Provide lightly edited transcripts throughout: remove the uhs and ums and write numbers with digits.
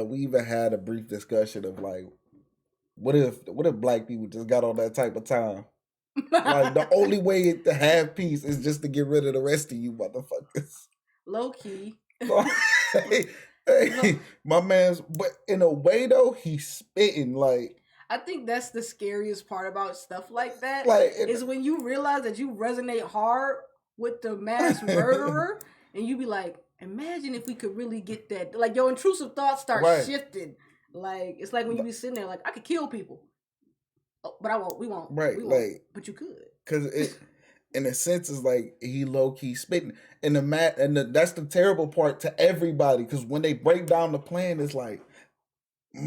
We even had a brief discussion of like, what if black people just got on that type of time? Like the only way to have peace is just to get rid of the rest of you motherfuckers. Low key. hey, hey, my man's, but in a way though, he's spitting like. I think that's the scariest part about stuff like that. Like is when you realize that you resonate hard with the mass murderer, and you be like, imagine if we could really get that. Like your intrusive thoughts start shifting. Like it's like when you be sitting there, like I could kill people, but I won't. We won't. Right. We won't, like, but you could. Because it, in a sense, is like he low key spitting. And that's the terrible part to everybody. Because when they break down the plan, it's like, he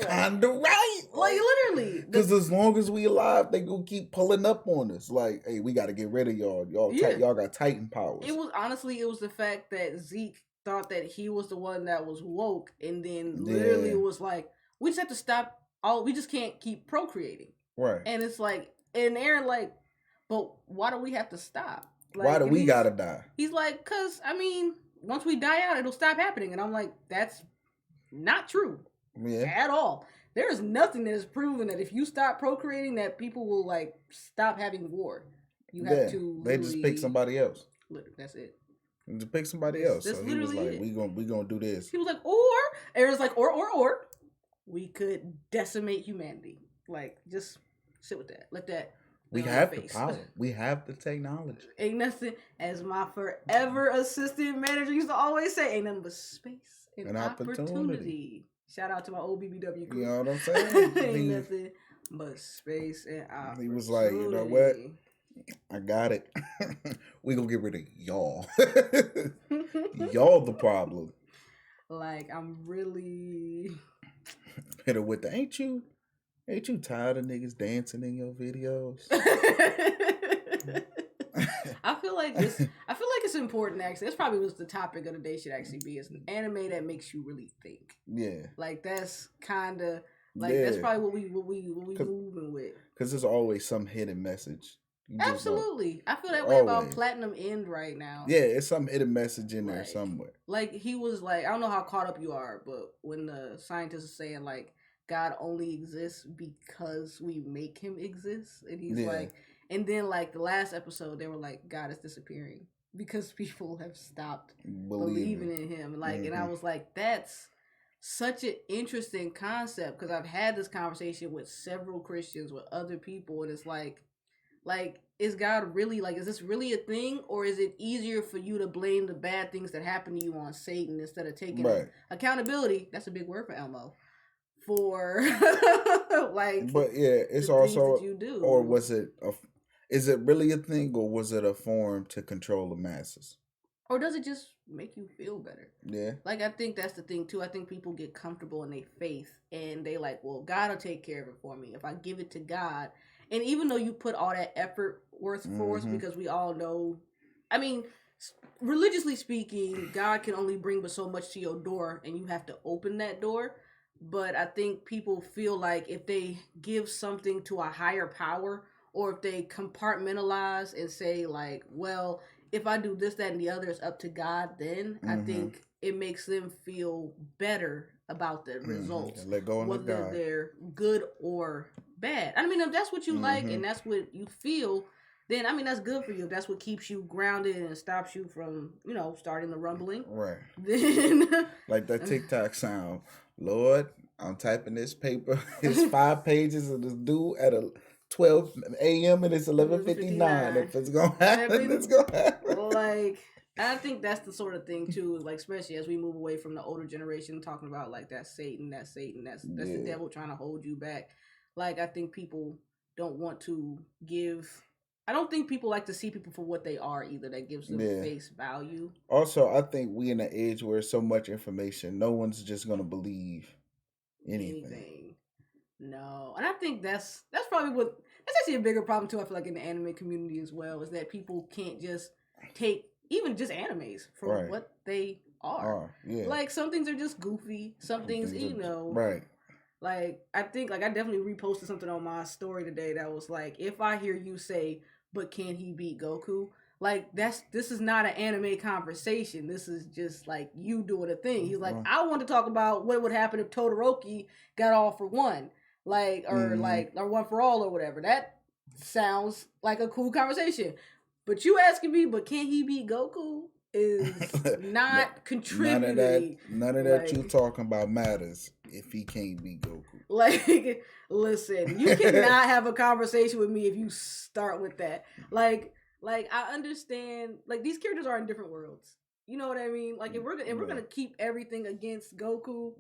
kind of right. Like literally. Because as long as we alive, they gonna keep pulling up on us. Like, hey, we got to get rid of y'all. Y'all got Titan powers. It was the fact that Zeke thought that he was the one that was woke, and then literally it was like, we just have to stop. We just can't keep procreating. Right. And it's like, and Aaron like, but why do we have to stop? Like, why do we gotta die? He's like, cause I mean, once we die out, it'll stop happening. And I'm like, that's not true. Yeah. At all. There is nothing that is proven that if you stop procreating, that people will like stop having war. You have to. They just pick somebody else. That's it. Just pick somebody else. So he was like, "We gonna do this." He was like, Aaron's like, or we could decimate humanity. Like, just sit with that. Let that. We have the power. We have the technology. Ain't nothing, as my forever assistant manager used to always say, ain't nothing but space and opportunity. Shout out to my old BBW crew. You know what I'm saying? Ain't nothing but space and opportunity. He was like, you know what? I got it. We gonna get rid of y'all. Y'all the problem. Like, I'm really hit her with the ain't you tired of niggas dancing in your videos? I feel like it's important actually. This probably was the topic of the day should actually be is an anime that makes you really think. Yeah. Like that's kinda that's probably what we moving with. Because there's always some hidden message. Absolutely. I feel that way about Platinum End right now. Yeah, it's some hidden message in there somewhere. Like he was like, I don't know how caught up you are, but when the scientists are saying like God only exists because we make him exist, and he's like, and then like the last episode they were like, God is disappearing because people have stopped believing in him. Like, and I was like, that's such an interesting concept because I've had this conversation with several Christians, with other people, and it's like, is God really, like, is this really a thing? Or is it easier for you to blame the bad things that happen to you on Satan instead of taking accountability? That's a big word for Elmo. For, like, but yeah, it's also, you do. Or was it, is it really a thing, or was it a form to control the masses? Or does it just make you feel better? Yeah. Like, I think that's the thing, too. I think people get comfortable in their faith, and they like, well, God will take care of it for me. If I give it to God, and even though you put all that effort forth, because we all know, I mean, religiously speaking, God can only bring but so much to your door, and you have to open that door. But I think people feel like if they give something to a higher power, or if they compartmentalize and say like, well, if I do this, that, and the other, it's up to God, then I think it makes them feel better about the results. Let go of whether God. They're good or bad. I mean, if that's what you like and that's what you feel, then I mean that's good for you. If that's what keeps you grounded and stops you from, starting the rumbling. Right. Then like that TikTok sound. Lord, I'm typing this paper. It's 5 pages of this due at 12 a.m. and it's 11:59. If it's gonna happen, it's gonna happen. Like, I think that's the sort of thing too. Like, especially as we move away from the older generation, talking about like that's Satan, that's the devil trying to hold you back. Like, I think people don't want to give. I don't think people like to see people for what they are either. That gives them face value. Also, I think we in an age where so much information, no one's just gonna believe anything. No, and I think that's probably that's actually a bigger problem too. I feel like in the anime community as well is that people can't just take even just animes for what they are. Like some things are just goofy. Some things, right. Like I think I definitely reposted something on my story today that was like, if I hear you say, "But can he beat Goku?" Like this is not an anime conversation. This is just like you doing a thing. He's like, I want to talk about what would happen if Todoroki got all for one, like or one for all or whatever. That sounds like a cool conversation. But you asking me, but can he beat Goku? Is not contributing. None of that you talking about matters if he can't beat Goku. Like, listen, you cannot have a conversation with me if you start with that. Like I understand. Like these characters are in different worlds. You know what I mean? Like if we're gonna keep everything against Goku,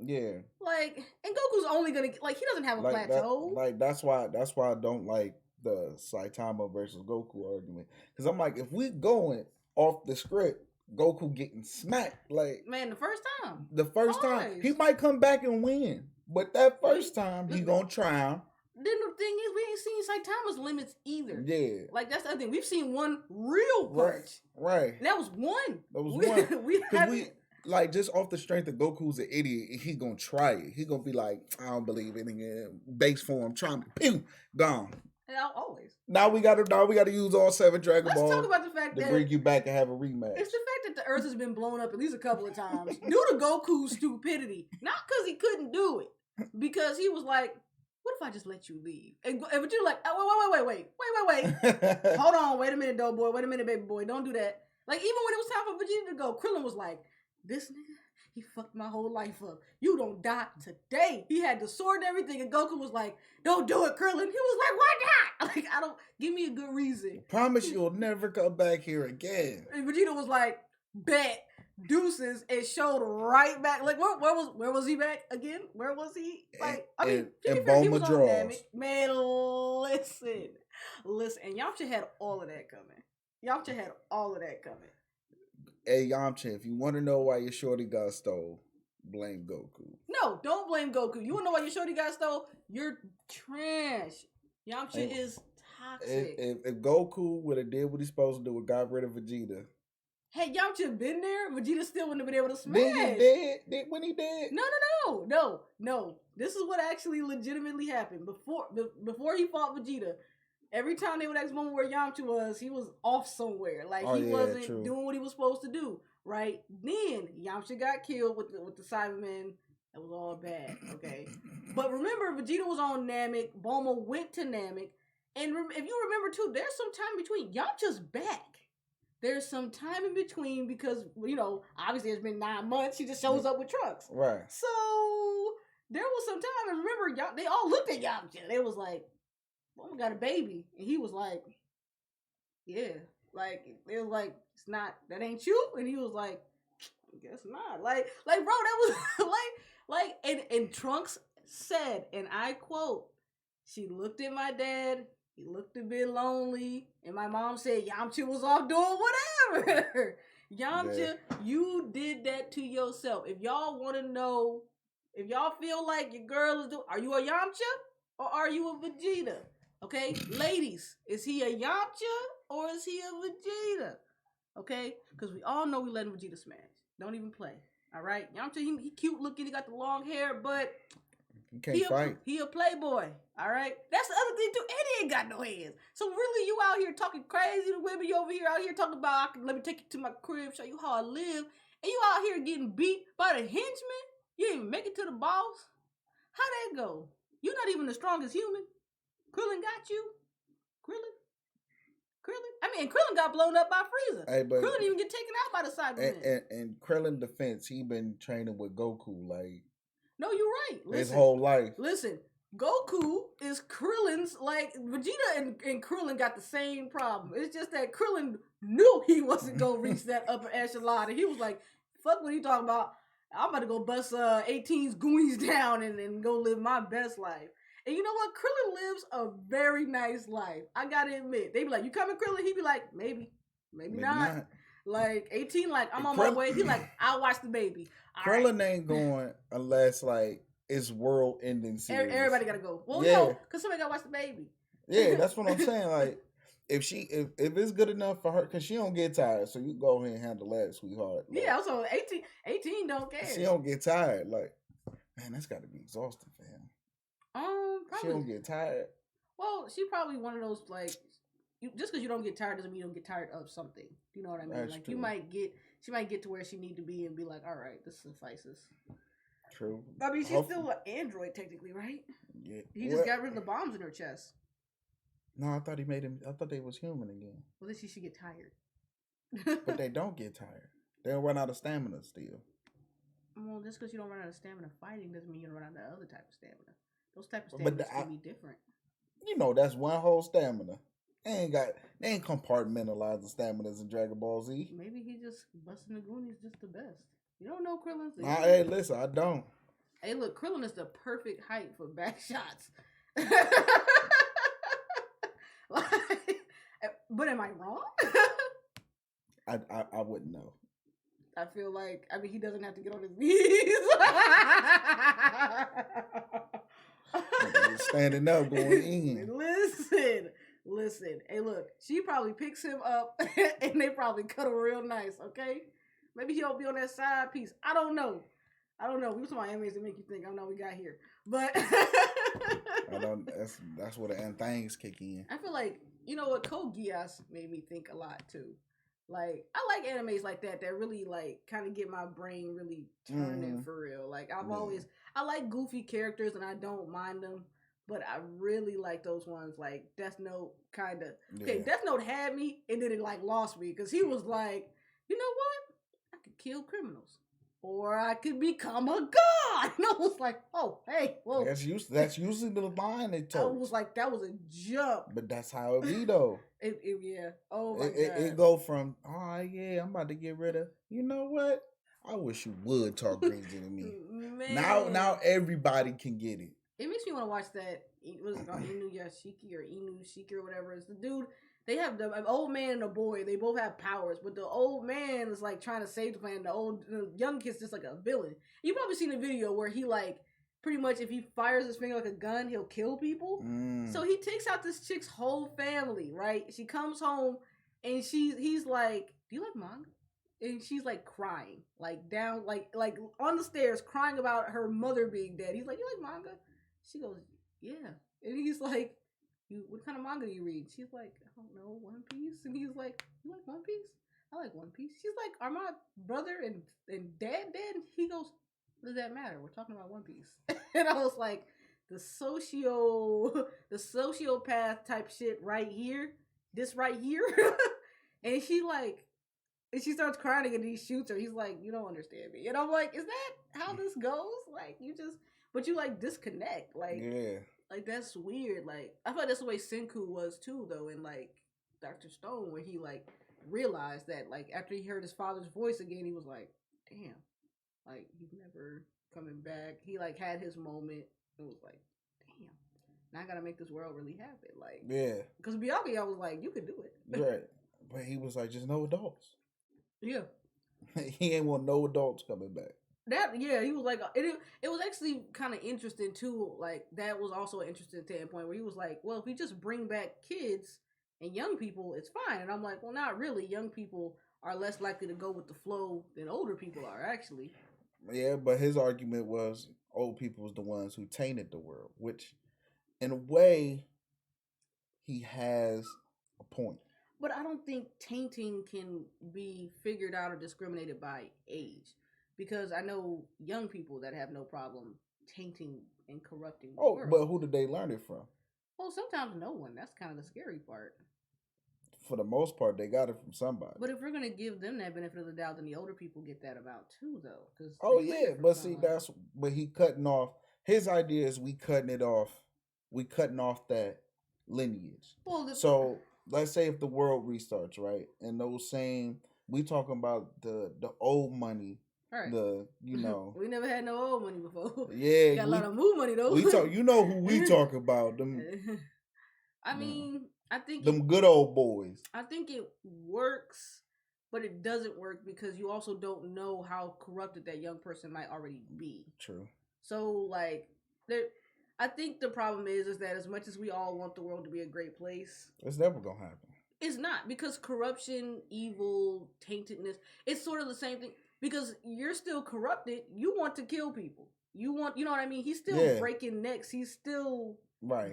like, and Goku's only gonna like he doesn't have a plateau. That's why I don't like the Saitama versus Goku argument, because I'm like, if we going off the script, Goku getting smacked. Like, man, the first time he might come back and win, but that first time he gonna try him. Then the thing is, we ain't seen Saitama's limits either. Yeah, like that's the other thing. We've seen one real punch, right? And that was one. We like, just off the strength of Goku's an idiot, he gonna try it. He gonna be like, I don't believe it in base form. Trying to pew gone. Always. Now we gotta use all 7 Dragon Balls. Let's talk about the fact to bring you back and have a rematch. It's the fact that the Earth has been blown up at least a couple of times due to Goku's stupidity. Not because he couldn't do it, because he was like, "What if I just let you leave?" And Vegeta like, "Oh, wait. Hold on, wait a minute, though, boy. Wait a minute, baby boy. Don't do that." Like even when it was time for Vegeta to go, Krillin was like, "This nigga, he fucked my whole life up. You don't die today." He had the sword and everything, and Goku was like, "Don't do it, Krillin." He was like, "Why not?" Like, give me a good reason. Promise you'll never come back here again. And Vegeta was like, "Bet." Deuces, and showed right back. Like, where was he back again? Where was he? Like, I mean, he was on Namek. Man, listen, and Yamcha had all of that coming. Hey, Yamcha, if you want to know why your shorty got stole, blame Goku. No, don't blame Goku. You want to know why your shorty got stole? You're trash. Yamcha is toxic. If Goku would have did what he's supposed to do and got rid of Vegeta, had Yamcha been there, Vegeta still wouldn't have been able to smash. When he did? No. This is what actually legitimately happened. Before he fought Vegeta, every time they would ask Momo where Yamcha was, he was off somewhere. Like, he wasn't doing what he was supposed to do, right? Then Yamcha got killed with the Cybermen. That was all bad, okay? But remember, Vegeta was on Namek. Bulma went to Namek. And if you remember, too, there's some time between. Yamcha's back. There's some time in between because, you know, obviously it's been 9 months. He just shows up with Trunks. Right. So there was some time. And remember, they all looked at Yamcha. They was like, "Well, got a baby." And he was like, "Yeah." Like, they was like, "It's not, that ain't you?" And he was like, "I guess not." Like, bro, that was and Trunks said, and I quote, "She looked at my dad. He looked a bit lonely." And my mom said Yamcha was off doing whatever. Yamcha, you did that to yourself. If y'all want to know, if y'all feel like your girl is are you a Yamcha or are you a Vegeta? Okay, ladies, is he a Yamcha or is he a Vegeta? Okay, because we all know we letting Vegeta smash. Don't even play. All right, Yamcha, he cute looking. He got the long hair, but he can't fight. He a playboy. All right, that's the other thing too. And he ain't got no hands. So really, you out here talking crazy to women. You over here out here talking about, let me take you to my crib, show you how I live, and you out here getting beat by the henchmen. You didn't even make it to the boss. How that go? You're not even the strongest human. Krillin got you. Krillin. I mean, and Krillin got blown up by Frieza. Hey, but Krillin didn't even get taken out by the Cybermen. And Krillin defense, he been training with Goku like. No, you're right. Listen, his whole life. Listen, Goku is Krillin's, like, Vegeta and Krillin got the same problem. It's just that Krillin knew he wasn't going to reach that upper echelon. And he was like, fuck what he talking about. I'm about to go bust 18's goonies down and go live my best life. And you know what? Krillin lives a very nice life. I got to admit. They be like, "You coming, Krillin?" He be like, maybe not. Like, 18, like, I'm on my way. He like, "I'll watch the baby." Krillin ain't going unless, like, it's world-ending series. Everybody gotta go. Well, no, because somebody gotta watch the baby. Yeah, that's what I'm saying. Like, if it's good enough for her, because she don't get tired, so you go ahead and handle that, sweetheart. Like, yeah, so 18 don't care. She don't get tired. Like, man, that's got to be exhausting for him. Probably. She don't get tired. Well, she probably one of those, like, just because you don't get tired doesn't mean you don't get tired of something. You know what I mean? That's like true. she might get to where she need to be and be like, all right, this suffices. True. I mean, she's still an android technically, right? Yeah. He just got rid of the bombs in her chest. No, I thought he made him. I thought they was human again. Well, then she should get tired. But they don't get tired. They'll run out of stamina still. Well, just because you don't run out of stamina fighting doesn't mean you don't run out of other type of stamina. Those type of stamina can be different. You know, that's one whole stamina. They ain't compartmentalizing staminas in Dragon Ball Z. Maybe he just busting the Goonies just the best. You don't know Krillin's the Hey, listen, I don't. Hey, look, Krillin is the perfect height for back shots. But am I wrong? I wouldn't know. I feel like, I mean, he doesn't have to get on his knees. Standing up, going in. Listen. Hey, look, she probably picks him up and they probably cut him real nice, okay? Maybe he'll be on that side piece. I don't know. We were talking about animes that make you think. I don't know what we got here. But that's where the end things kick in. I feel like, you know what, Code Geass made me think a lot too. Like, I like animes like that really like kind of get my brain really turning for real. Like I like goofy characters and I don't mind them, but I really like those ones like Death Note kind of. Okay, Death Note had me and then it like lost me because he was like, you know what? I could kill criminals. Or I could become a god. And I was like, oh, hey, whoa. That's usually the line they told. I was like, that was a jump. But that's how it be, though. Yeah. Oh, my God. It go from, oh, yeah, I'm about to get rid of, you know what? I wish you would talk crazy to me. Man. Now everybody can get it. It makes me want to watch that, what is it called, Inuyashiki or whatever. It's the dude. They have an old man and a boy. They both have powers, but the old man is like trying to save the planet. The young kid's just like a villain. You've probably seen a video where he like pretty much if he fires his finger like a gun, he'll kill people. So he takes out this chick's whole family. Right? She comes home and he's like, "Do you like manga?" And she's like crying, like down, like on the stairs, crying about her mother being dead. He's like, "You like manga?" She goes, "Yeah," and he's like, what kind of manga do you read? She's like, I don't know, One Piece. And he's like, you like One Piece? I like One Piece. She's like, are my brother and dad dead? And he goes, what does that matter? We're talking about One Piece. And I was like, the sociopath type shit right here. This right here. And she starts crying again and he shoots her. He's like, you don't understand me. And I'm like, is that how this goes? Like, but you like disconnect. Like, yeah. Like, that's weird. Like, I feel like that's the way Senku was, too, though, in, like, Dr. Stone, where he, like, realized that, like, after he heard his father's voice again, he was like, damn, like, he's never coming back. He, like, had his moment and was like, damn, now I gotta make this world really happen. Like, yeah. Because Miyagi, I was like, you could do it. Right. But he was like, just no adults. Yeah. He ain't want no adults coming back. He was like, it was actually kind of interesting too. Like, that was also an interesting standpoint where he was like, well, if we just bring back kids and young people, it's fine. And I'm like, well, not really. Young people are less likely to go with the flow than older people are, actually. Yeah, but his argument was old people was the ones who tainted the world, which in a way he has a point. But I don't think tainting can be figured out or discriminated by age. Because I know young people that have no problem tainting and corrupting the world. But who did they learn it from? Well, sometimes no one. That's kind of the scary part. For the most part, they got it from somebody. But if we're going to give them that benefit of the doubt, then the older people get that amount too, though. But he cutting off. His idea is we cutting off that lineage. So let's say if the world restarts, right? And we talking about the old money. Right. We never had no old money before. Yeah, we got a lot of new money though. You know who we talk about them. I mean, I think them good old boys. I think it works, but it doesn't work because you also don't know how corrupted that young person might already be. True. So like, I think the problem is that as much as we all want the world to be a great place, it's never gonna happen. It's not, because corruption, evil, taintedness, it's sort of the same thing. Because you're still corrupted, you want to kill people. You know what I mean? He's still breaking necks. He's still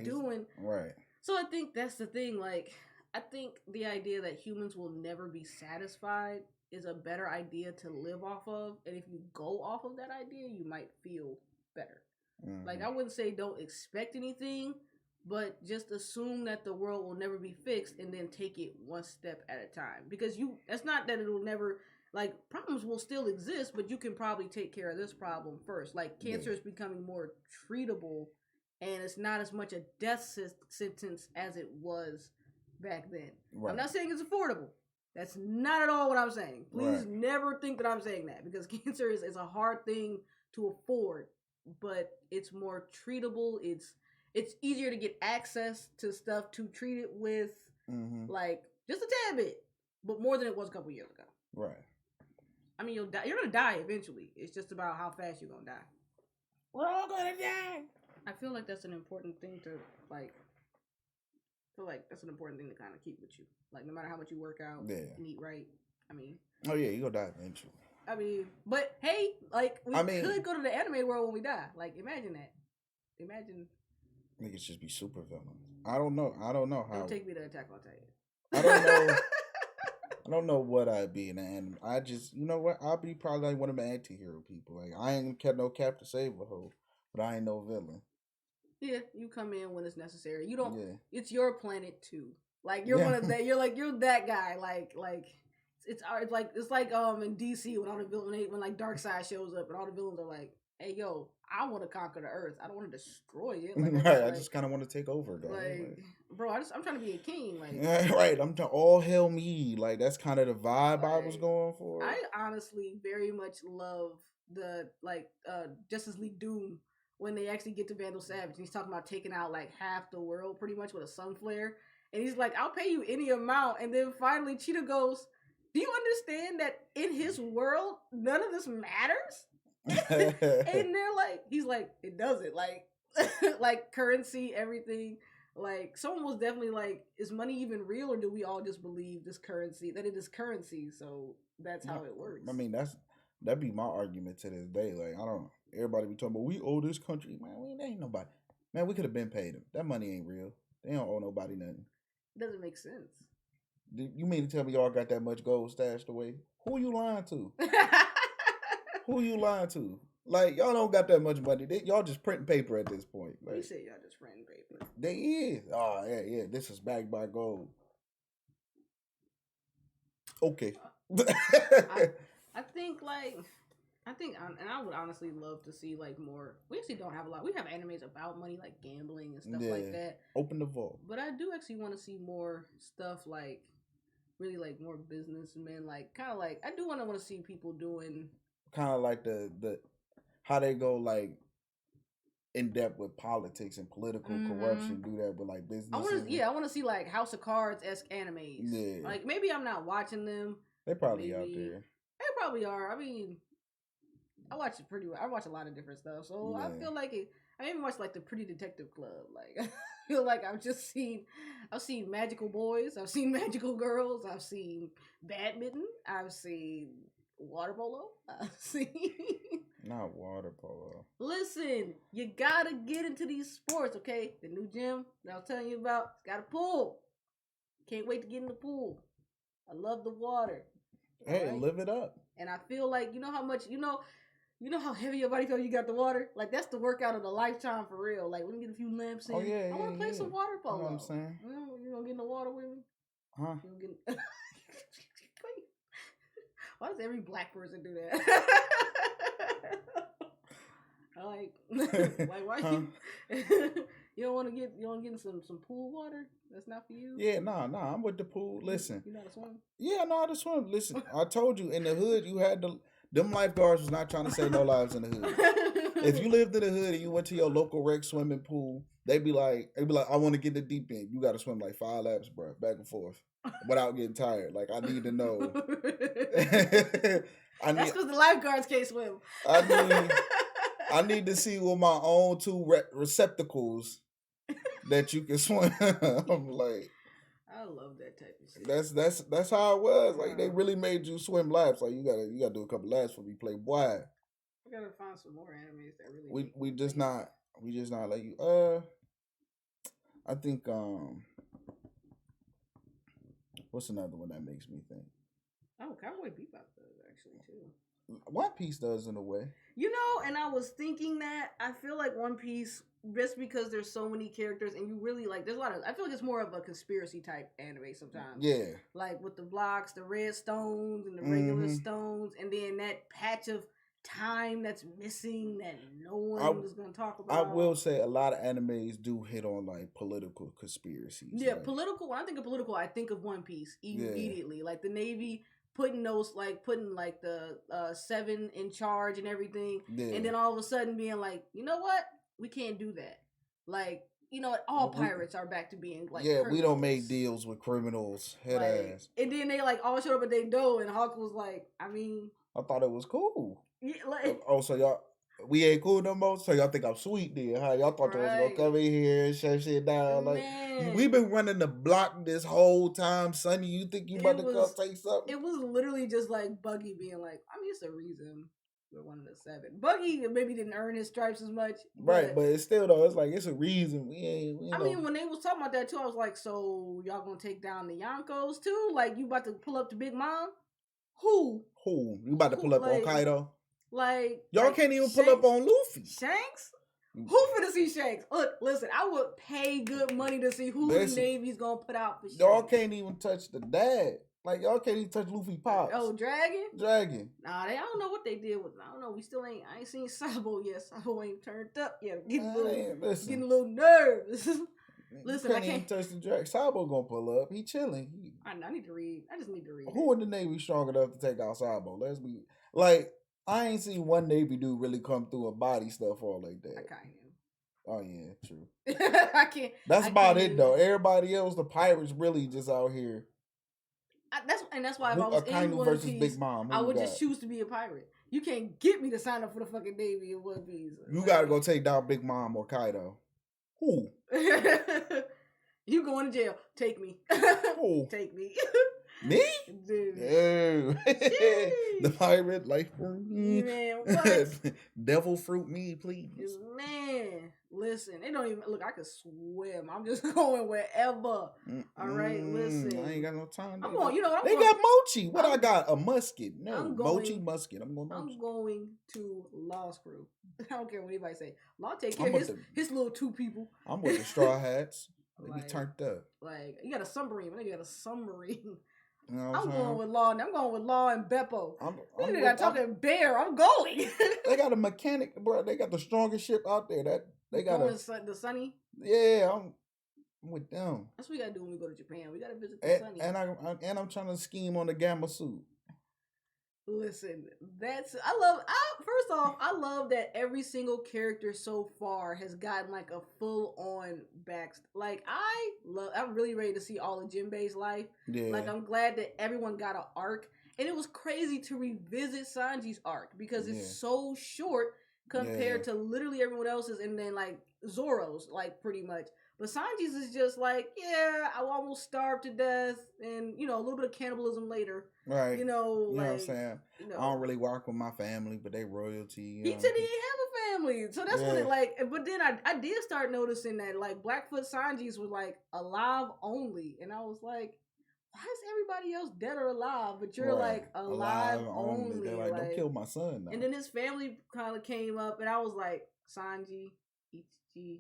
doing. Right. So I think that's the thing. Like, I think the idea that humans will never be satisfied is a better idea to live off of, and if you go off of that idea, you might feel better. Mm-hmm. Like I wouldn't say don't expect anything, but just assume that the world will never be fixed, and then take it one step at a time. Because that's not that it'll never. Like, problems will still exist, but you can probably take care of this problem first. Like, cancer is becoming more treatable, and it's not as much a death sentence as it was back then. Right. I'm not saying it's affordable. That's not at all what I'm saying. Please never think that I'm saying that, because cancer is a hard thing to afford, but it's more treatable. It's easier to get access to stuff to treat it with, like, just a tad bit, but more than it was a couple years ago. Right. I mean, you'll die. You're gonna die eventually. It's just about how fast you're gonna die. We're all gonna die. I feel like that's an important thing to like. I feel like that's an important thing to kind of keep with you. Like, no matter how much you work out and eat right. I mean. Oh yeah, you're gonna die eventually. I mean, but hey, like we could go to the anime world when we die. Like, imagine that. Imagine. Niggas just be super villains. I don't know how. Don't take me to Attack on Titan. I don't know. I don't know what I'd be in the anime. I just, you know what? I'll be probably like one of the anti-hero people. Like, I ain't kept no cap to save a hoe, but I ain't no villain. Yeah, you come in when it's necessary. You don't. Yeah. It's your planet too. Like, you're one of that. You're that guy. Like it's like in DC when all the villains, when like Darkseid shows up and all the villains are like, hey yo, I want to conquer the Earth. I don't want to destroy it. Like, right. I just kind of want to take over, guys. Like, bro, I'm trying to be a king. Like, right. All hail me. Like, that's kind of the vibe I was going for. I honestly very much love the Justice League Doom when they actually get to Vandal Savage. And he's talking about taking out like half the world pretty much with a sun flare. And he's like, I'll pay you any amount. And then finally Cheetah goes, do you understand that in his world none of this matters? And they're like, he's like, it doesn't, like like currency, everything. Like, someone was definitely like, is money even real, or do we all just believe this currency, that it is currency, so that's how it works? I mean, that'd be my argument to this day. Like, I don't know, everybody be talking about we owe this country, man. We ain't nobody, man. We could have been paid them. That money ain't real. They don't owe nobody nothing. It doesn't make sense. You mean to tell me y'all got that much gold stashed away? Who you lying to? Who you lying to? Like, y'all don't got that much money. Y'all just printing paper at this point. Like, you say y'all just printing paper. They is. Oh, yeah. This is backed by gold. Okay. I think, and I would honestly love to see, like, more. We actually don't have a lot. We have animes about money, like gambling and stuff like that. Open the vault. But I do actually want to see more stuff, like, really, like, more businessmen. Like, kind of like, I do want to see people doing. Kind of like the how they go, like, in depth with politics and political corruption, do that with like business. I want to see like House of Cards-esque animes. Yeah. Like, maybe I'm not watching them. They probably out there. They probably are. I mean, I watch a lot of different stuff, so I feel like it. I even watched like the Pretty Detective Club. Like, I feel like I've seen magical boys, I've seen magical girls, I've seen badminton, I've seen water polo, I've seen. Not water polo. Listen, you gotta get into these sports, okay? The new gym that I was telling you about, it's got a pool. Can't wait to get in the pool. I love the water. Hey, right? Live it up. And I feel like, you know how much, you know how heavy your body feels you got the water? Like, that's the workout of the lifetime for real. Like, let me get a few lamps in. I want to play some water polo. You know what I'm saying? You gonna get in the water with me? Huh? Why does every black person do that? Like why you don't want to get in some pool water? That's not for you. Yeah, nah, I'm with the pool. Listen, you know how to swim? Yeah, I know how to swim. Listen, I told you in the hood you had them lifeguards was not trying to save no lives in the hood. If you lived in the hood and you went to your local rec swimming pool, they'd be like, I want to get in the deep end. You got to swim like 5 laps, bro, back and forth, without getting tired. Like, I need to know. That's because the lifeguards can't swim. I need to see with my own 2 receptacles that you can swim. I'm like, I love that type of shit. That's how it was. Like, they really made you swim laps. Like, you gotta do a couple laps before you play. Boy, I gotta find some more animes that really. We just not like you. I think What's another one that makes me think? Oh, Cowboy Bebop does actually too. One Piece does in a way. And I was thinking that I feel like One Piece, just because there's so many characters and you really like, there's a lot of, I feel like it's more of a conspiracy type anime sometimes. Yeah. Like with the blocks, the red stones and the regular stones, and then that patch of time that's missing that no one is going to talk about. I will say a lot of animes do hit on like political conspiracies. Yeah, like, political. When I think of political, I think of One Piece immediately. Yeah. Like the Navy putting the 7 in charge and everything, and then all of a sudden being like, you know what, we can't do that. Like, all pirates are back to being like, criminals. We don't make deals with criminals. Head ass. And then they like all showed up at their door, and Hawk was like, I thought it was cool. Yeah, like, so y'all. We ain't cool no more, so y'all think I'm sweet then, huh? Y'all thought y'all was gonna come in here and shut shit down. Like, we've been running the block this whole time, Sonny. You think you about to come say something? It was literally just like Buggy being like, it's a reason we're one of the 7. Buggy maybe didn't earn his stripes as much. Right, but it's still though, it's like it's a reason. We ain't when they was talking about that too, I was like, so y'all gonna take down the Yonkos too? Like, you about to pull up to Big Mom? Who? You about to pull up on Kaido? Like, y'all can't even pull up on Luffy. Shanks? Who finna see Shanks? Look, listen, I would pay good money to see who the Navy's gonna put out for Shanks. Y'all can't even touch the dad. Like, y'all can't even touch Luffy Pops. Oh, Dragon? Nah, I don't know what they did with. I don't know. I ain't seen Sabo yet. Sabo ain't turned up yet. Getting a little nervous. Listen, I can't even touch the Dragon. Sabo gonna pull up. He chilling. I need to read. I just need to read. Who in the Navy strong enough to take out Sabo? Let's be like. I ain't seen one Navy dude really come through a body stuff all like that. I kind of. Oh yeah, true. I can't. That's about it though. Everybody else, the pirates, really just out here. That's why if I was in One versus Piece, Big Mom, I would just choose to be a pirate. You can't get me to sign up for the fucking Navy in One Piece. You gotta go take down Big Mom or Kaido. Who? You going to jail? Take me. Who? Take me. Me? Dude. The pirate life for me. Man, what? Devil fruit me, please. Man, listen, it don't even look. I could swim. I'm just going wherever. All right, listen. I ain't got no time. I'm going. They got mochi. I got a musket. No, mochi musket. I'm going. I'm going to law school. I don't care what anybody say. Law take care of his little 2 people. I'm with the straw hats. They be turned up. Like, you got a submarine. You got a submarine. You know I'm going with Law. I'm going with Law and Beppo. You got talking bear. I'm going. They got a mechanic, bro. They got the strongest ship out there. They got the Sunny. Yeah, I'm with them. That's what we gotta do when we go to Japan. We gotta visit the Sunny. And I'm trying to scheme on the Gamma suit. Listen, first off, I love that every single character so far has gotten like a full on back. Like, I'm really ready to see all of Jinbei's life. Yeah. Like, I'm glad that everyone got an arc, and it was crazy to revisit Sanji's arc because it's so short compared to literally everyone else's, and then like Zoro's, like, pretty much. But Sanji's is just like, I almost starved to death, and a little bit of cannibalism later. Right. You know what I'm saying? I don't really work with my family, but they royalty. He said he didn't have a family. So that's what it but then I did start noticing that like Blackfoot Sanji's was like alive only. And I was like, why is everybody else dead or alive? But you're like alive only. They're like, don't kill my son now. And then his family kind of came up and I was like, Sanji, Ichichi,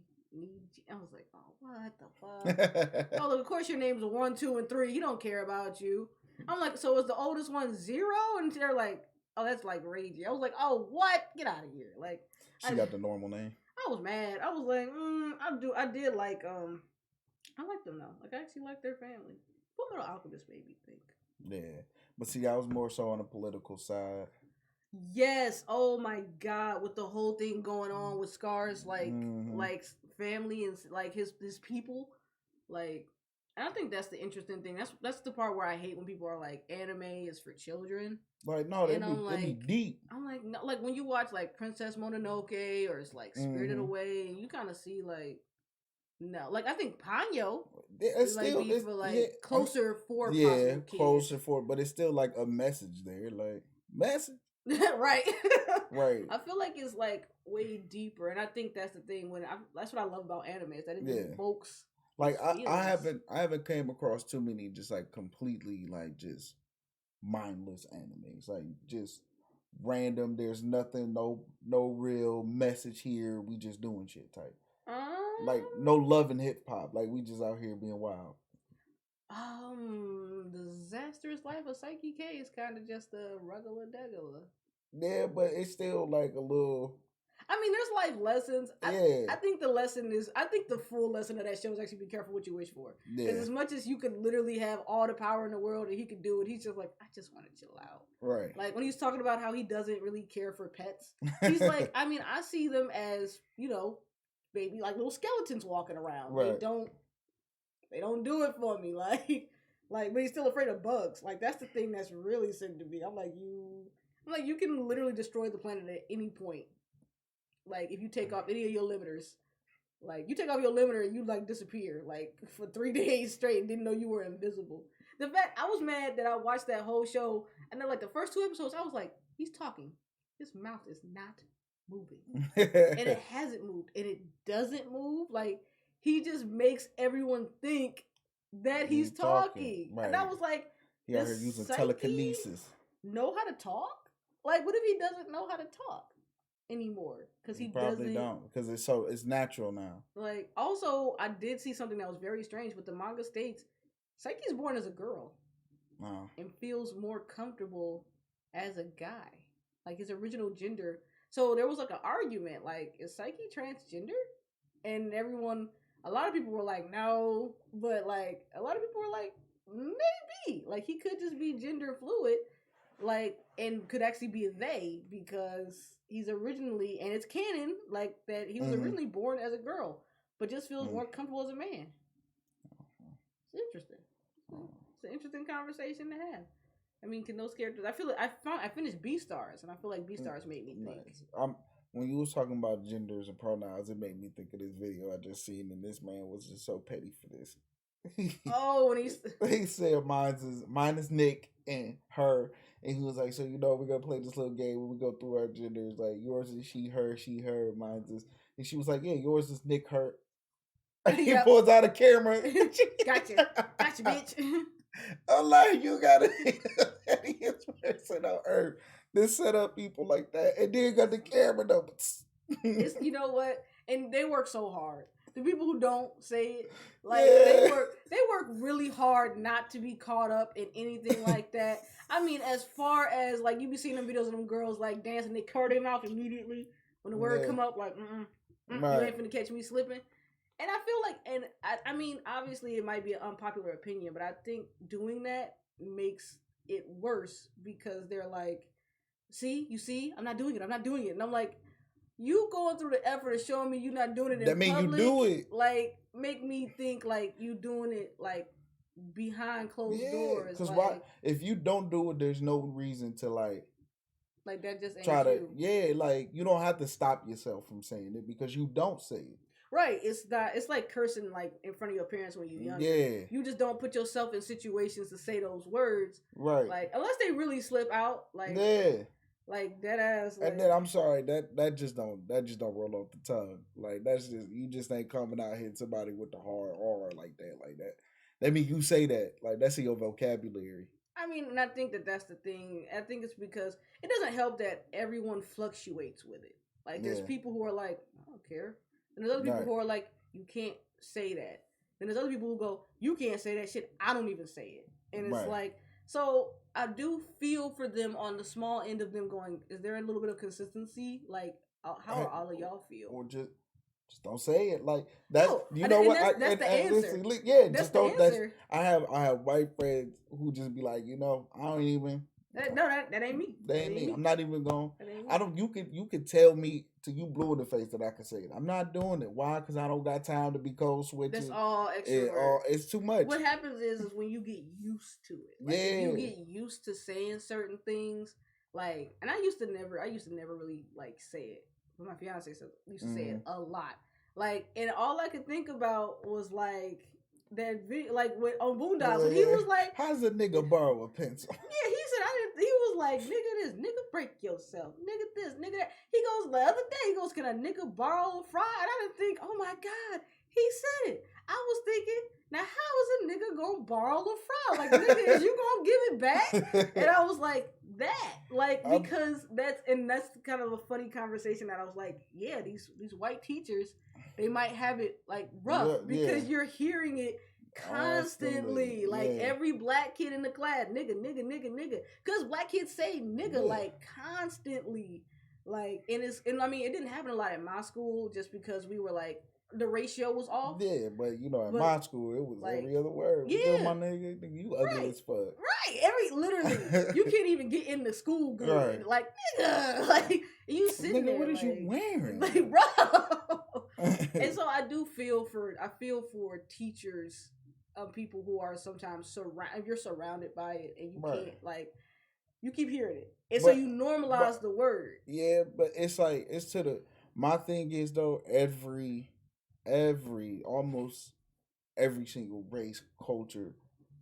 I was like, oh, what the fuck? Oh, look, of course your name's 1, 2, and 3. He don't care about you. I'm like, so is the oldest one 0? And they're like, oh, that's like Ragey. I was like, oh, what? Get out of here! Like, she got the normal name. I was mad. I was like, I did like, I like them though. Like, I actually like their family. What little Alchemist made me think. Yeah, but see, I was more so on the political side. Yes. Oh my God. With the whole thing going on with Scar's like family and like his people, like, and I think that's the interesting thing. That's the part where I hate when people are like, anime is for children. Like, no, they be deep. I'm like, no, like when you watch like Princess Mononoke or it's like Spirited Away, and you kind of see like, no, like I think Ponyo is still like for like closer for kids. Closer for, but it's still like a message there, like message. Right. Right. I feel like it's like way deeper, and I think that's the thing. That's what I love about anime is that it evokes Like I haven't came across too many just like completely like just mindless animes. Like just random. There's nothing, no real message here. We just doing shit type. Like no love and hip hop. Like we just out here being wild. Disastrous Life of Psyche K is kind of just a regular degular. Yeah, but it's still like a little. I mean, there's life lessons. Yeah. I think the full lesson of that show is actually be careful what you wish for. Because as much as you could literally have all the power in the world and he could do it, he's just like, I just want to chill out. Right. Like when he's talking about how he doesn't really care for pets, he's like, I mean, I see them as, baby, like little skeletons walking around. Right. They don't do it for me. But he's still afraid of bugs. Like that's the thing that's really sick to me. I'm like, you can literally destroy the planet at any point. Like, if you take off any of your limiters, like, you take off your limiter and you, like, disappear, like, for 3 days straight and didn't know you were invisible. The fact, I was mad that I watched that whole show, and then, like, the first 2 episodes, I was like, he's talking. His mouth is not moving. And it hasn't moved. And it doesn't move. Like, he just makes everyone think that he's talking. Right. And I was like, he out here using telekinesis. Know how to talk? Like, what if he doesn't know how to talk anymore? Because he probably don't, because it's natural now. Like, also, I did see something that was very strange, but the manga states Psyche's born as a girl. Wow. And feels more comfortable as a guy, like his original gender. So there was like an argument, like, is Psyche transgender? And a lot of people were like, no, but like a lot of people were like, maybe, like he could just be gender fluid, like, and could actually be a they, because he's originally, and it's canon, like, that he was originally born as a girl, but just feels more comfortable as a man. It's interesting. It's an interesting conversation to have. I mean, can those characters? I feel like I finished Beastars, and I feel like Beastars made me think. Nice. When you was talking about genders and pronouns, it made me think of this video I just seen, and this man was just so petty for this. Oh, and he said mine is Nick and her, and he was like, so we're gonna play this little game where we go through our genders, like yours is she, her, mine's is, and she was like, yeah, yours is Nick, her. He pulls out a camera. Gotcha, bitch. I'm like, you gotta be the pettiest person on earth. This set up people like that, and then got the camera numbers. You know what? And they work so hard. The people who don't say it, like, they work really hard not to be caught up in anything like that. I mean, as far as, like, you be seeing them videos of them girls, like, dancing, they cover their mouth immediately when the word come up, like, right. You ain't finna catch me slipping. And I feel like, and I mean, obviously it might be an unpopular opinion, but I think doing that makes it worse, because they're like, see, I'm not doing it. And I'm like, you going through the effort of showing me you're not doing it in public. That mean you do it. Like, make me think like you doing it like behind closed doors. Because like, why? If you don't do it, there's no reason to like that just ain't try to you. Yeah, like you don't have to stop yourself from saying it because you don't say it. Right. It's like cursing like in front of your parents when you're young. Yeah. You just don't put yourself in situations to say those words. Right. Like, unless they really slip out. Like, like that ass. Like, and then I'm sorry, that just don't roll off the tongue. Like that's just, you just ain't coming out hitting somebody with the hard R like that. That mean you say that, like that's in your vocabulary. I mean, and I think that's the thing. I think it's because it doesn't help that everyone fluctuates with it. Like there's people who are like, I don't care. And there's other people who are like, you can't say that. Then there's other people who go, you can't say that shit. I don't even say it. And it's like, so I do feel for them on the small end of them going, is there a little bit of consistency? Like, how are all of y'all feel? Or just don't say it. Like that's That's the answer. Listen, just don't. Answer. I have white friends who just be like, I don't even. That ain't me. That ain't me. I'm not even going. I don't. You could tell me till you blue in the face that I can say it. I'm not doing it. Why? Because I don't got time to be code switching. That's all extra. It's too much. What happens is when you get used to it. Like, if you get used to saying certain things, like, and I used to never really like say it. But my fiance used to say it a lot. Like, and all I could think about was like that video, like on Boondocks, when he was like, "How's a nigga borrow a pencil?" Yeah, he said, he was like, "Nigga this, nigga break yourself, nigga this, nigga that." He goes the other day, he goes, "Can a nigga borrow a fry?" And I didn't think, oh my god, He said it. I was thinking, now how is a nigga gonna borrow a frog? Like, nigga, is you gonna give it back? And I was like, that. Like, because that's kind of a funny conversation that I was like, yeah, these white teachers, they might have it like rough because you're hearing it constantly. Like every black kid in the class, nigga, nigga, nigga, nigga. Because black kids say nigga like constantly. Like, and I mean, it didn't happen a lot at my school just because we were like, the ratio was off. Yeah, but you know, at my school, it was like, every other word. Yeah, my nigga, you ugly as fuck. Right, literally, you can't even get into school good. Right. Like, nigga, like you sitting there. What is like, you wearing? Like, bro. And so I feel for teachers, people who are sometimes you're surrounded by it, and you can't like. You keep hearing it, and so you normalize the word. Yeah, but it's like my thing is though, almost every single race culture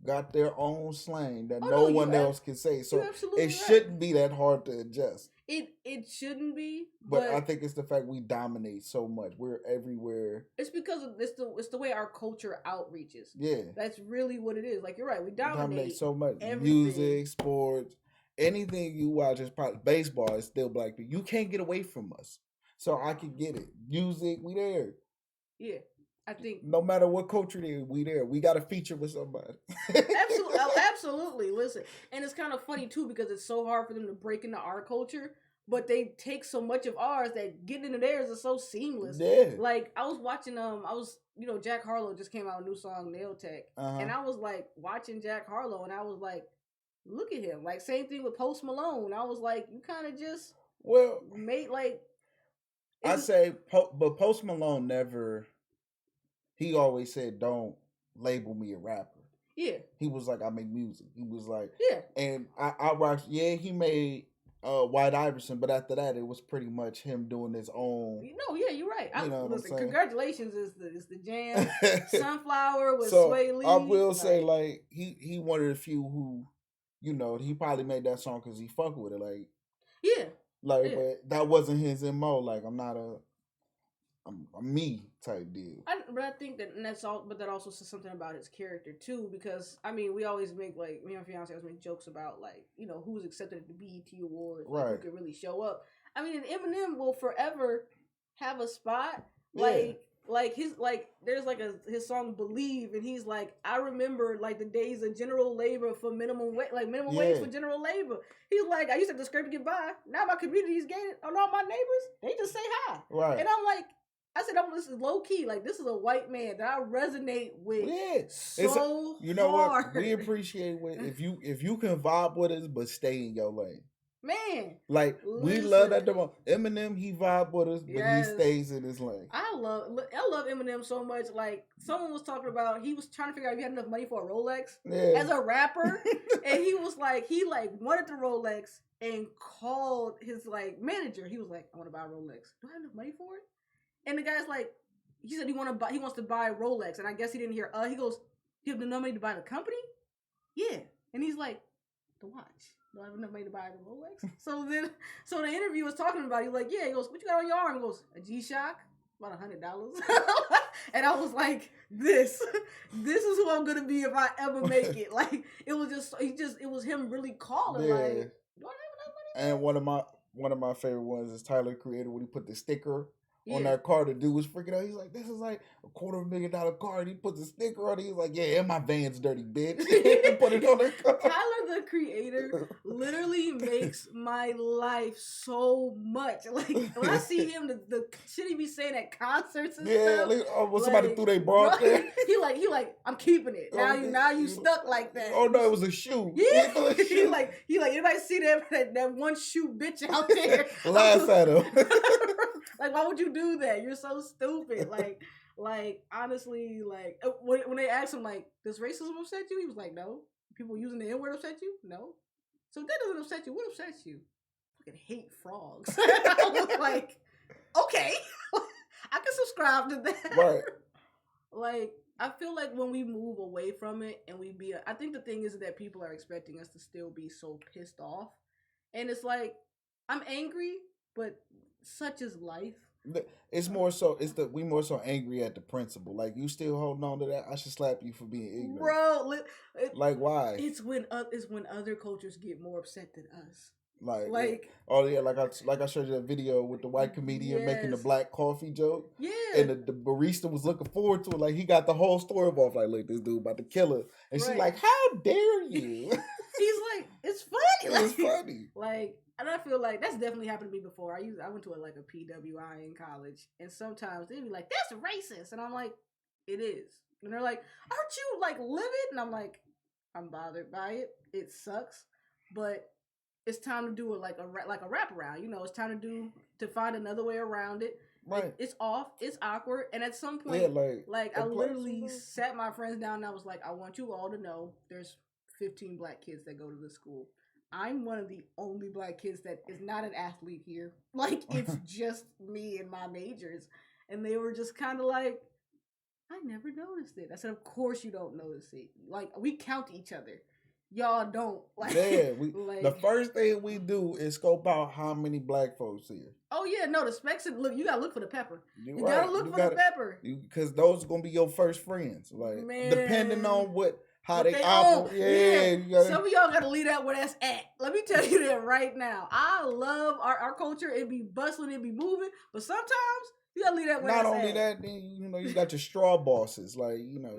got their own slang that no one else can say. So it shouldn't be that hard to adjust. It shouldn't be, but I think it's the fact we dominate so much. We're everywhere. It's because it's the way our culture outreaches. Yeah, that's really what it is. Like, you're right, we dominate so much. Everything. Music, sports, anything you watch is probably baseball is still black people. You can't get away from us. So I can get it. Music, we there. Yeah. I think no matter what culture it is, we there. We got a feature with somebody. Absolutely. Listen, and it's kind of funny too because it's so hard for them to break into our culture, but they take so much of ours that getting into theirs is so seamless. Yeah. Like I was watching, Jack Harlow just came out with a new song, Nail Tech, and I was like watching Jack Harlow, and I was like, look at him. Like same thing with Post Malone. I was like, you kind of just made like. I say, but Post Malone never. He always said, "Don't label me a rapper." Yeah. He was like, "I make music." He was like, "Yeah." And I watched. Yeah, he made White Iverson, but after that, it was pretty much him doing his own. No, yeah, you're right. Listen, congratulations is the jam. Sunflower with Sway Lee. I will say, like he one of the few who, he probably made that song because he fucked with it. Like, yeah. Like, but that wasn't his MO. Like, I'm not a me type deal. But I think that's all. But that also says something about his character too, because I mean, we always make like me and my fiance always make jokes about like who's accepted at the BET Awards, right? Like, who could really show up. I mean, Eminem will forever have a spot. Like his there's like his song Believe, and he's like, I remember like the days of general labor for minimum wage, wage for general labor. He's like, I used to have to scrape to get by. Now my community's gated, and all my neighbors, they just say hi. Right. And I'm like, I said, this is low key. Like, this is a white man that I resonate with. Yeah, so hard. What we appreciate if you can vibe with us, but stay in your lane. Man, like we love that. Eminem, he vibe with us, but he stays in his lane. I love Eminem so much. Like someone was talking about, he was trying to figure out if he had enough money for a Rolex as a rapper, and he was like, he wanted the Rolex and called his manager. He was like, I want to buy a Rolex. Do I have enough money for it? And the guy's like, he said he wants to buy a Rolex, and I guess he didn't hear. He goes, you have enough money to buy the company? Yeah, and he's like, the watch. Do I have enough money to buy the Rolex? So the interview was talking about. He's like, yeah. He goes, what you got on your arm? He goes, a G-Shock, about $100. And I was like, this is who I'm gonna be if I ever make it. Like it was it was him really calling. Yeah. Like, do I have enough money? And one of my favorite ones is Tyler Creator when he put the sticker on that car. The dude was freaking out. He's like, this is like $250,000 car. And he put the sticker on it. He's like, yeah, and my van's dirty, bitch. Put it on the car. Tyler, the Creator, literally makes my life so much. Like, when I see him, the shit he be saying at concerts and stuff. When somebody threw their bra there. He like, I'm keeping it. Now you stuck like that. Oh, no, it was a shoe. Yeah. He like, anybody see that one shoe bitch out there? Laugh at him. Like, why would you do that? You're so stupid. Like honestly, like when they asked him, like, does racism upset you? He was like, no. People using the N-word upset you? No. So if that doesn't upset you, what upsets you? I fucking hate frogs. I was like, okay, I can subscribe to that. Right. Like, I feel like when we move away from it and I think the thing is that people are expecting us to still be so pissed off. And it's like, I'm angry, but such is life. It's more so. We more so angry at the principle. Like you still holding on to that. I should slap you for being ignorant, bro. Like why? It's when other cultures get more upset than us. Like oh yeah, like I showed you that video with the white comedian making the black coffee joke. Yeah. And the barista was looking forward to it. Like he got the whole story off. Like, look, this dude about to kill her. And she's like, how dare you? He's like, it's funny. It's funny. Like, and I feel like that's definitely happened to me before. I went to a PWI in college, and sometimes they'd be like, that's racist. And I'm like, it is. And they're like, aren't you like livid? And I'm like, I'm bothered by it. It sucks. But it's time to do it like a wraparound. You know, it's time to find another way around it. Right. It's off. It's awkward. And at some point, I literally sat my friends down and I was like, I want you all to know there's 15 black kids that go to this school. I'm one of the only black kids that is not an athlete here. Like, it's just me and my majors. And they were just kind of like, I never noticed it. I said, of course you don't notice it. Like, we count each other. Y'all don't. Like, yeah, the first thing we do is scope out how many black folks here. Oh yeah, no, the specs. Look, you gotta look for the pepper. You gotta look for the pepper. Because those are gonna be your first friends. Like, depending on how they operate. Yeah. Some of y'all gotta leave that where that's at. Let me tell you that right now. I love our culture. It be bustling, it be moving, but sometimes you gotta leave that where that's at. Not only that, then you got your straw bosses. Like, you got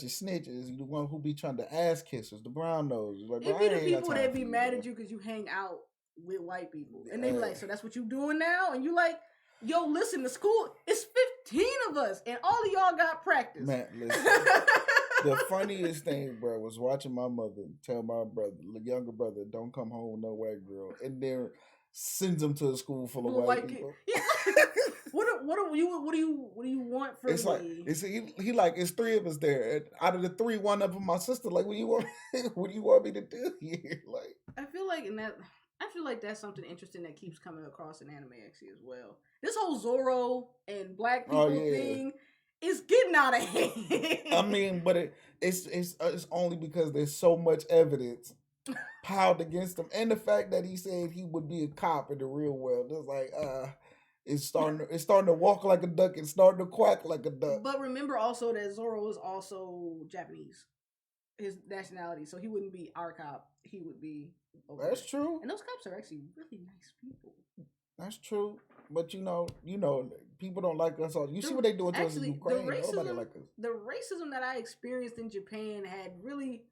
your snitches. You the one who be trying to ass kissers, the brown noses. Like, it be the people that be mad at you because you hang out with white people, and they be like, so that's what you doing now? And you like, yo, listen, the school, it's 15 of us, and all of y'all got practice. Man, listen. The funniest thing, bro, was watching my mother tell my brother, the younger brother, don't come home with no white girl, and then sends him to a school full of white people. Yeah. What do you want from me? He like, it's three of us there. And out of the three, one of them my sister. Like, what do you want me to do here? Like, I feel like that's something interesting that keeps coming across in anime actually as well. This whole Zoro and black people thing is getting out of hand. I mean, but it's only because there's so much evidence piled against him, and the fact that he said he would be a cop in the real world. It's like, it's starting to walk like a duck and starting to quack like a duck. But remember also that Zoro is also Japanese, his nationality, so he wouldn't be our cop. He would be. That's true. And those cops are actually really nice people. That's true. But you know, people don't like us. You see what they doing to us in Ukraine. Nobody like us. The racism that I experienced in Japan really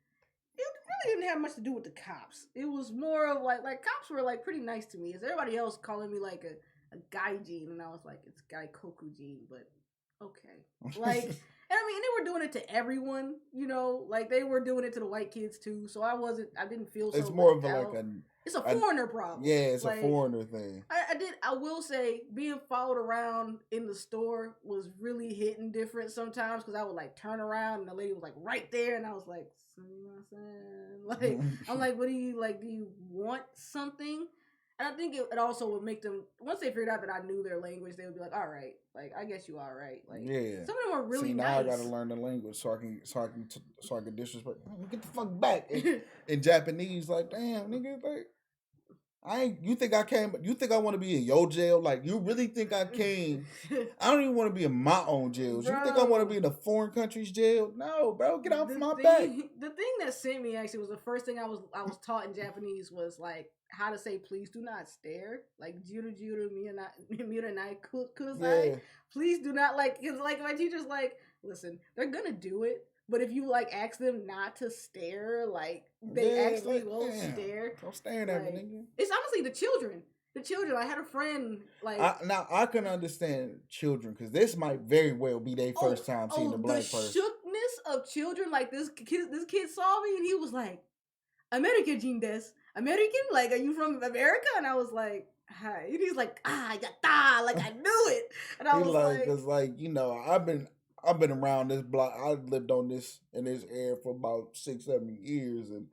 didn't have much to do with the cops. It was more of like cops were like pretty nice to me. Is everybody else calling me like a gaijin, and I was like, it's gaikokujin, but okay. Like, and I mean, they were doing it to everyone, like they were doing it to the white kids too. So I didn't feel so. It's more of it's a foreigner problem. Yeah, it's like, a foreigner thing. I will say, being followed around in the store was really hitting different sometimes, because I would like turn around and the lady was like right there, and I was like, like, I'm like, what do you like? Do you want something? And I think it also would make them, once they figured out that I knew their language, they would be like, all right, like, I guess you all right. Like, some of them are really nice. Now I gotta learn the language so I can disrespect. Get the fuck back in Japanese. Like, damn, nigga, like, you think I want to be in your jail? Like, you really think I came? I don't even want to be in my own jails. Bro, you think I want to be in a foreign country's jail? No, bro, get off my back. The thing that sent me actually was the first thing I was taught in Japanese was like how to say please do not stare, like juru miranai kudasai. Yeah. Please do not, like, because like my teacher's like, listen, they're gonna do it. But if you like ask them not to stare, like they actually will stare. I'm staring at me, nigga. It's honestly the children. I had a friend like. Now I can understand children, because this might very well be their first time seeing a black person. The shookness of children, like this kid saw me and he was like, "American Jean des, American? Like, are you from America?" And I was like, "Hi." And he's like, "Yata," like I knew it. And I was like, "Cause like I've been around this block. I've lived on this in this area for about 6-7 years, and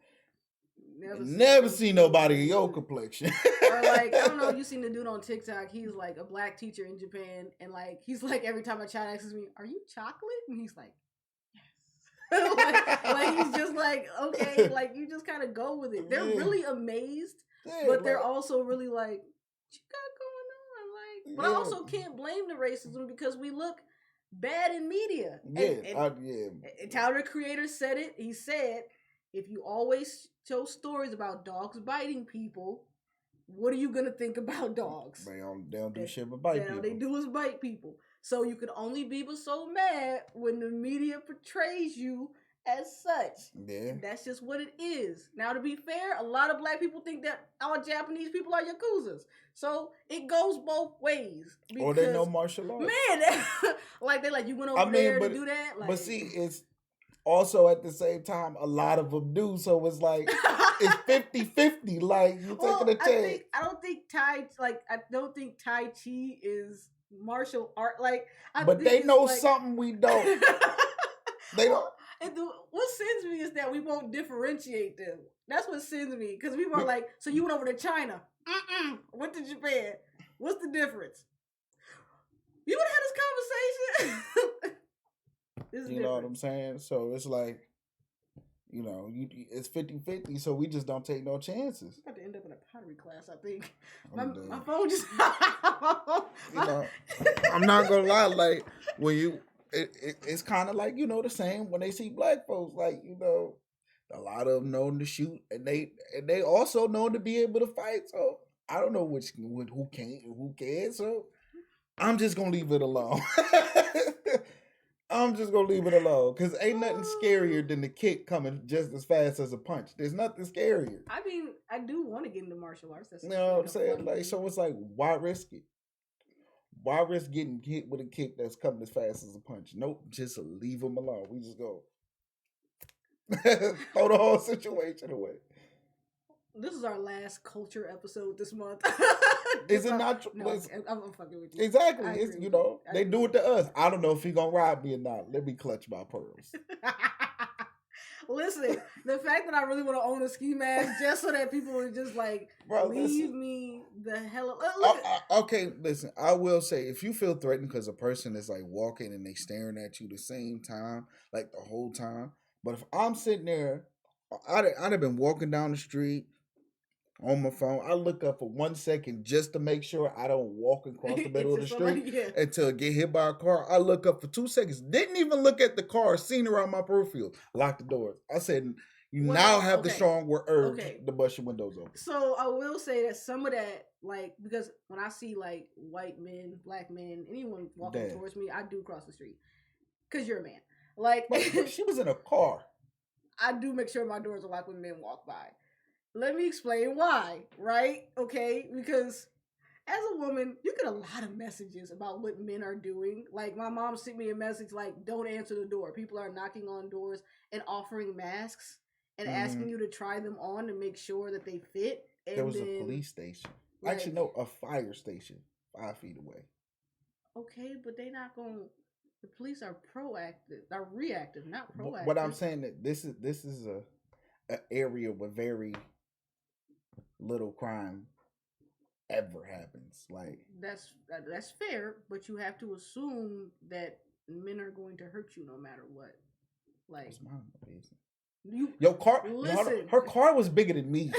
never seen nobody in your complexion." Or like, I don't know if you seen the dude on TikTok. He's like a black teacher in Japan, and like he's like, every time a child asks me, "Are you chocolate?" and he's like, "Yes." like he's just like, okay, like you just kind of go with it. They're really amazed, but they're also really like, "What you got going on?" But I also can't blame the racism because we look bad in media. And Tyler, the Creator, said it. He said, if you always show stories about dogs biting people, what are you gonna think about dogs? They don't do shit but bite people. All they do is bite people. So you can only be so mad when the media portrays you as such. Yeah. And that's just what it is. Now, to be fair, a lot of black people think that all Japanese people are Yakuzas. So it goes both ways. Or they know martial arts. Man, they're like, you went over there to do that? But see, it's also at the same time, a lot of them do. So it's like, it's 50-50. Like, you're taking a chance. I don't think Tai Chi is martial art. But they know something we don't. They don't. And what sends me is that we won't differentiate them. That's what sends me. Because people are like, so you went over to China. Went to Japan. What's the difference? You would have had this conversation. You know what I'm saying? So it's like, it's 50-50, so we just don't take no chances. I'm about to end up in a pottery class, I think. My phone just... I'm not going to lie, like, when you... It's kind of like, the same when they see black folks, like, a lot of them known to shoot, and they also known to be able to fight. So I don't know who cares. So I'm just gonna leave it alone. I'm just gonna leave it alone because ain't nothing scarier than the kick coming just as fast as a punch. There's nothing scarier. I mean, I do want to get into martial arts. You know what I'm saying? Like, so it's like, why risk it? Why risk getting hit with a kick that's coming as fast as a punch? Nope, just leave them alone. We just go throw the whole situation away. This is our last culture episode this month. Is it not? No, I'm fucking with you. Exactly. It's, they do it to us. I don't know if he gonna rob me or not. Let me clutch my pearls. Listen, the fact that I really want to own a ski mask just so that people would just leave me the hell alone. Okay, listen. I will say, if you feel threatened because a person is like walking and they staring at you the same time, like the whole time. But if I'm sitting there, I'd have been walking down the street on my phone. I look up for 1 second just to make sure I don't walk across the middle of the street until I get hit by a car. I look up for 2 seconds. Didn't even look at the car, seen around my peripheral. Locked the doors. I said, now have the strong urge to bust your windows open. So I will say that some of that, because when I see white men, black men, anyone walking towards me, I do cross the street. Because you're a man. But she was in a car. I do make sure my doors are locked when men walk by. Let me explain why, right? Okay, because as a woman, you get a lot of messages about what men are doing. Like, my mom sent me a message don't answer the door. People are knocking on doors and offering masks and asking you to try them on to make sure that they fit. And there was a police station. Actually, no, a fire station 5 feet away. Okay, but they not going to... The police are proactive. They're reactive, not proactive. But I'm saying that this is an area where very little crime ever happens. Like, that's fair, but you have to assume that men are going to hurt you no matter what. It's my business. Your car, listen, her car was bigger than me.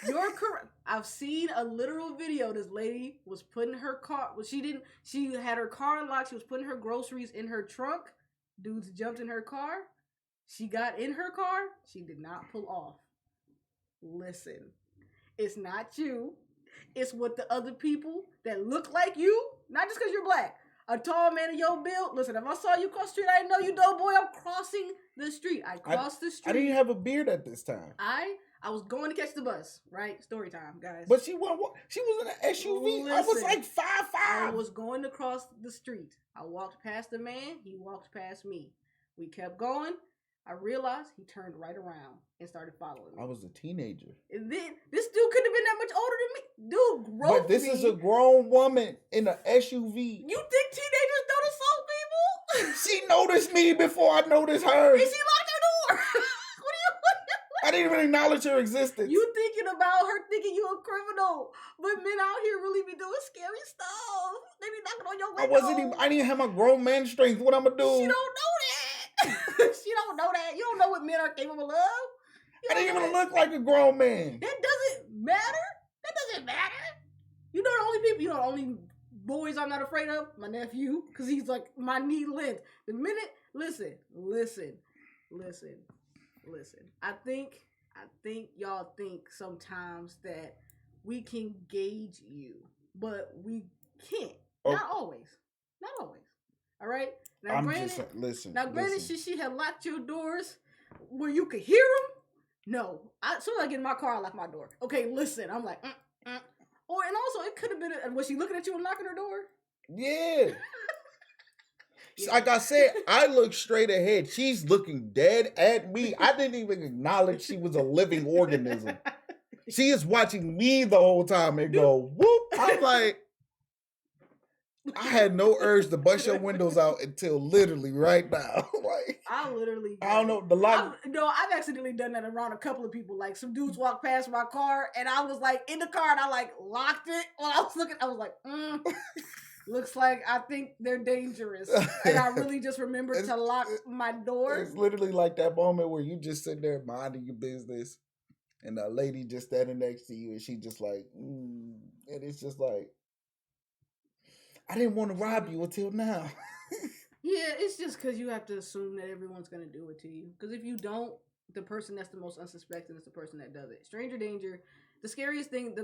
You're correct. I've seen a literal video. This lady was putting her car. Well, she had her car unlocked. She was putting her groceries in her trunk. Dudes jumped in her car. She got in her car. She did not pull off. Listen, it's not you. It's what the other people that look like you, not just because you're black. A tall man of your build. Listen, if I saw you cross the street, I didn't know you, dope boy. I'm crossing the street. I crossed the street. I didn't have a beard at this time. I was going to catch the bus, right? Story time, guys. But she was in an SUV. Listen, I was like 5'5". I was going to cross the street. I walked past the man. He walked past me. We kept going. I realized he turned right around and started following me. I was a teenager. And then this dude couldn't have been that much older than me. Dude, grown. But this is a grown woman in an SUV. You think teenagers don't assault people? She noticed me before I noticed her. And she locked her door. I didn't even acknowledge her existence. You thinking about her thinking you a criminal. But men out here really be doing scary stuff. They be knocking on your window. I didn't have my grown man strength. What I'm going to do? She don't know that. She don't know that. You don't know what men are capable of. I didn't even look like a grown man. That doesn't matter. You know the only people, you know the only boys I'm not afraid of? My nephew, because he's like my knee length. The minute, listen. I think y'all think sometimes that we can gauge you, but we can't. Not always. All right. Now, granted, should she have locked your doors where you could hear them? No. As soon as I get in my car, I lock my door. Okay, listen. I'm like, Or, and also, it could have been, was she looking at you and locking her door? Yeah. Like I said, I look straight ahead. She's looking dead at me. I didn't even acknowledge she was a living organism. She is watching me the whole time and go, whoop. I'm like, I had no urge to bust your windows out until literally right now. Like, I literally, I don't know the lock. I've accidentally done that around a couple of people. Like some dudes walked past my car, and I was like in the car, and I like locked it. When I was looking, I was like, looks like I think they're dangerous, and I really just remembered to lock my door. It's literally like that moment where you just sit there minding your business, and a lady just standing next to you, and she just like, and it's just like, I didn't want to rob you until now. Yeah, it's just because you have to assume that everyone's going to do it to you. Because if you don't, the person that's the most unsuspecting is the person that does it. Stranger danger. The scariest thing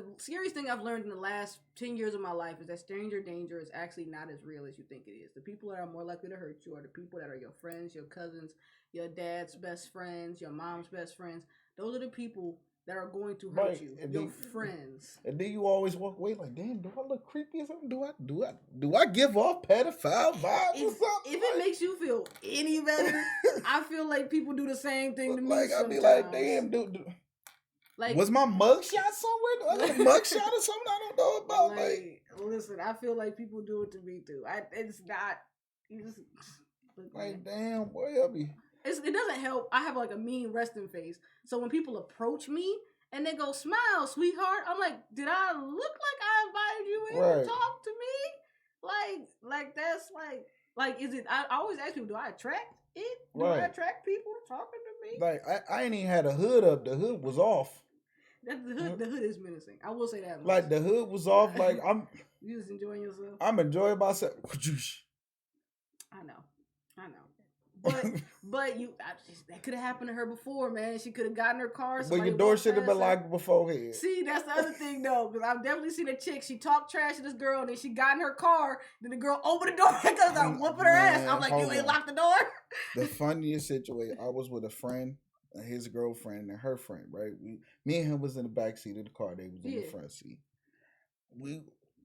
I've learned in the last 10 years of my life is that stranger danger is actually not as real as you think it is. The people that are more likely to hurt you are the people that are your friends, your cousins, your dad's best friends, your mom's best friends. Those are the people that are going to hurt you. Your friends. And then you always walk away like, damn, do I look creepy or something? Do I give off pedophile vibes or something? If it makes you feel any better, I feel like people do the same thing to me. Like I be like, damn, dude. Like, was my mugshot somewhere? Do I got a mugshot or something I don't know about? Like, listen, I feel like people do it to me too. It's not. You just like, damn, boy, I be. It doesn't help. I have like a mean resting face. So when people approach me and they go, "Smile, sweetheart," I'm like, "Did I look like I invited you in to talk to me?" Like that's like is it? I always ask people, "Do I attract it? Do I attract people talking to me?" Like I ain't even had a hood up. The hood was off. The hood is menacing. I will say that much. Like the hood was off. Like I'm. You just enjoying yourself. I'm enjoying myself. I know. But that could have happened to her before, man. She could have gotten her car. But your door should have been locked beforehand. See, that's the other thing though, because I've definitely seen a chick. She talked trash to this girl, and then she got in her car. Then the girl opened the door and started whooping her ass. I'm like, you ain't locked the door. The funniest situation. I was with a friend, his girlfriend, and her friend. Right, me and him was in the back seat of the car. They was in the front seat.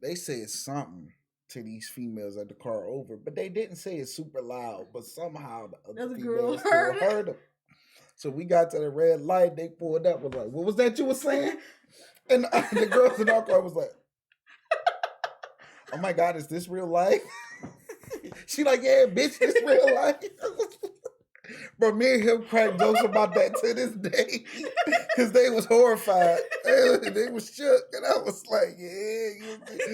They said something to these females at the car over, but they didn't say it super loud, but somehow the other females still heard them. So we got to the red light, they pulled up, was like, what was that you were saying? And the girls in our car was like, oh my God, is this real life? She like, yeah, bitch, this real life. But me and him cracked jokes about that to this day because they was horrified. They was shook. And I was like, yeah,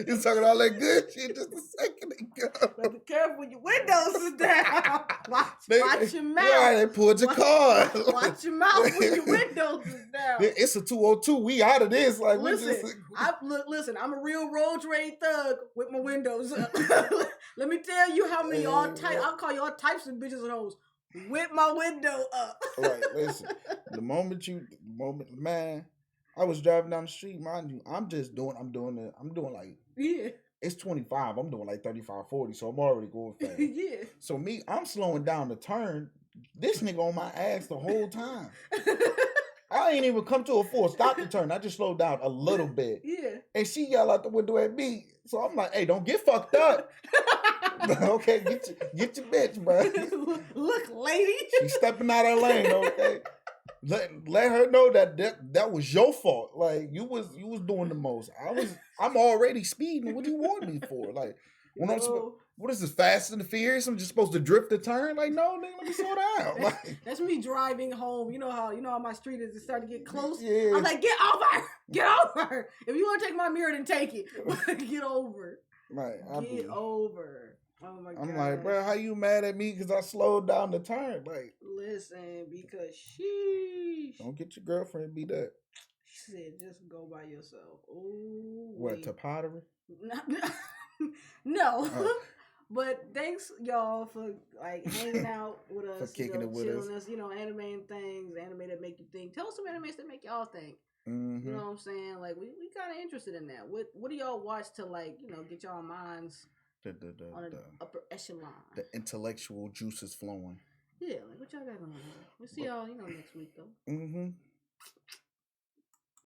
you talking all that good shit just a second ago. But be careful when your windows is down. Watch your mouth. Yeah, they pulled your car. Watch your mouth when your windows is down. It's a 202. We out of this. Like, listen, listen, I'm a real road rage thug with my windows up. Let me tell you how many I'll call you all types of bitches and hoes. With my window up. Right, listen. The moment, man, I was driving down the street, mind you, I'm doing like, it's 25, I'm doing like 35, 40, so I'm already going fast. Yeah. So I'm slowing down the turn, this nigga on my ass the whole time. I ain't even come to a full stop to turn, I just slowed down a little bit. Yeah. And she yelled out the window at me, so I'm like, hey, don't get fucked up. Okay, get your bitch, bro. Look, lady. She's stepping out of her lane, okay? Let her know that was your fault. Like you was doing the most. I'm already speeding. What do you want me for? Like what is this, Fast and the Furious? I'm just supposed to drift the turn? Like, no, nigga, let me slow down. Like, that's me driving home. You know how my street is starting to get close? Yeah. I'm like, get over. If you want to take my mirror, then take it. Get over. Right. Get over. Oh my God. I'm like, bro, how you mad at me because I slowed down the turn? Like, listen, because sheesh. Don't get your girlfriend beat up. She said, "Just go by yourself." Oh, what to pottery? No. But thanks y'all for like hanging out with us, for kicking it with chilling us, animating things, anime that make you think. Tell us some animes that make y'all think. Mm-hmm. You know what I'm saying? Like we kind of interested in that. What do y'all watch to like get y'all minds on an upper echelon? The intellectual juices flowing. Yeah, like what y'all got going on? We'll see y'all next week though. Mm-hmm.